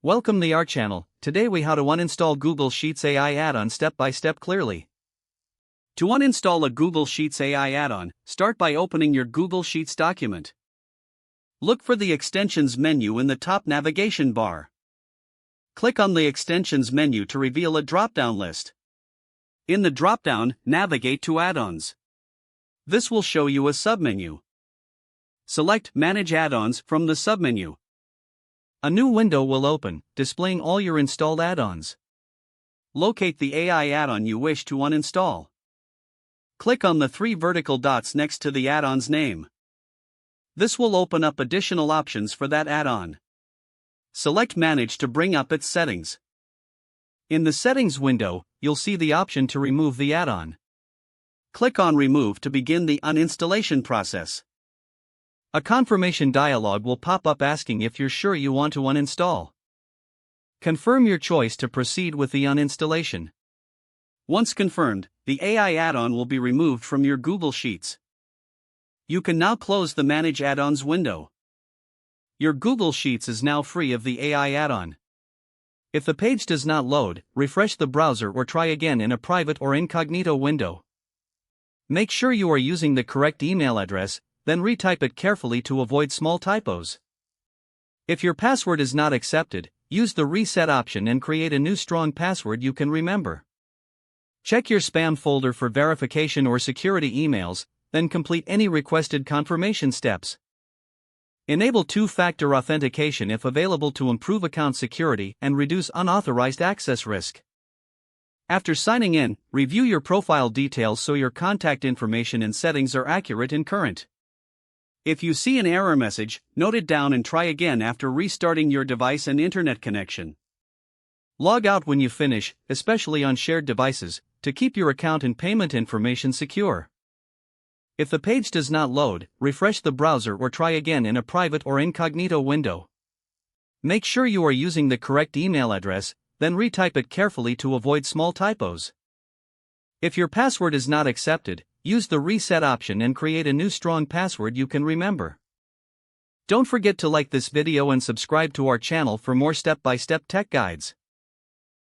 Welcome to our channel. Today we how to uninstall Google Sheets AI add-on step by step clearly. To uninstall a Google Sheets AI add-on, start by opening your Google Sheets document. Look for the Extensions menu in the top navigation bar. Click on the Extensions menu to reveal a drop-down list. In the drop-down, navigate to Add-ons. This will show you a submenu. Select Manage Add-ons from the submenu. A new window will open, displaying all your installed add-ons. Locate the AI add-on you wish to uninstall. Click on the three vertical dots next to the add-on's name. This will open up additional options for that add-on. Select Manage to bring up its settings. In the Settings window, you'll see the option to remove the add-on. Click on Remove to begin the uninstallation process. A confirmation dialog will pop up asking if you're sure you want to uninstall. Confirm your choice to proceed with the uninstallation. Once confirmed, the AI add-on will be removed from your Google Sheets. You can now close the Manage Add-ons window. Your Google Sheets is now free of the AI add-on. If the page does not load, refresh the browser or try again in a private or incognito window. Make sure you are using the correct email address, then retype it carefully to avoid small typos. If your password is not accepted, use the reset option and create a new strong password you can remember. Check your spam folder for verification or security emails, then complete any requested confirmation steps. Enable two-factor authentication if available to improve account security and reduce unauthorized access risk. After signing in, review your profile details so your contact information and settings are accurate and current. If you see an error message, note it down and try again after restarting your device and internet connection. Log out when you finish, especially on shared devices, to keep your account and payment information secure. If the page does not load, refresh the browser or try again in a private or incognito window. Make sure you are using the correct email address, then retype it carefully to avoid small typos. If your password is not accepted, use the reset option and create a new strong password you can remember. Don't forget to like this video and subscribe to our channel for more step-by-step tech guides.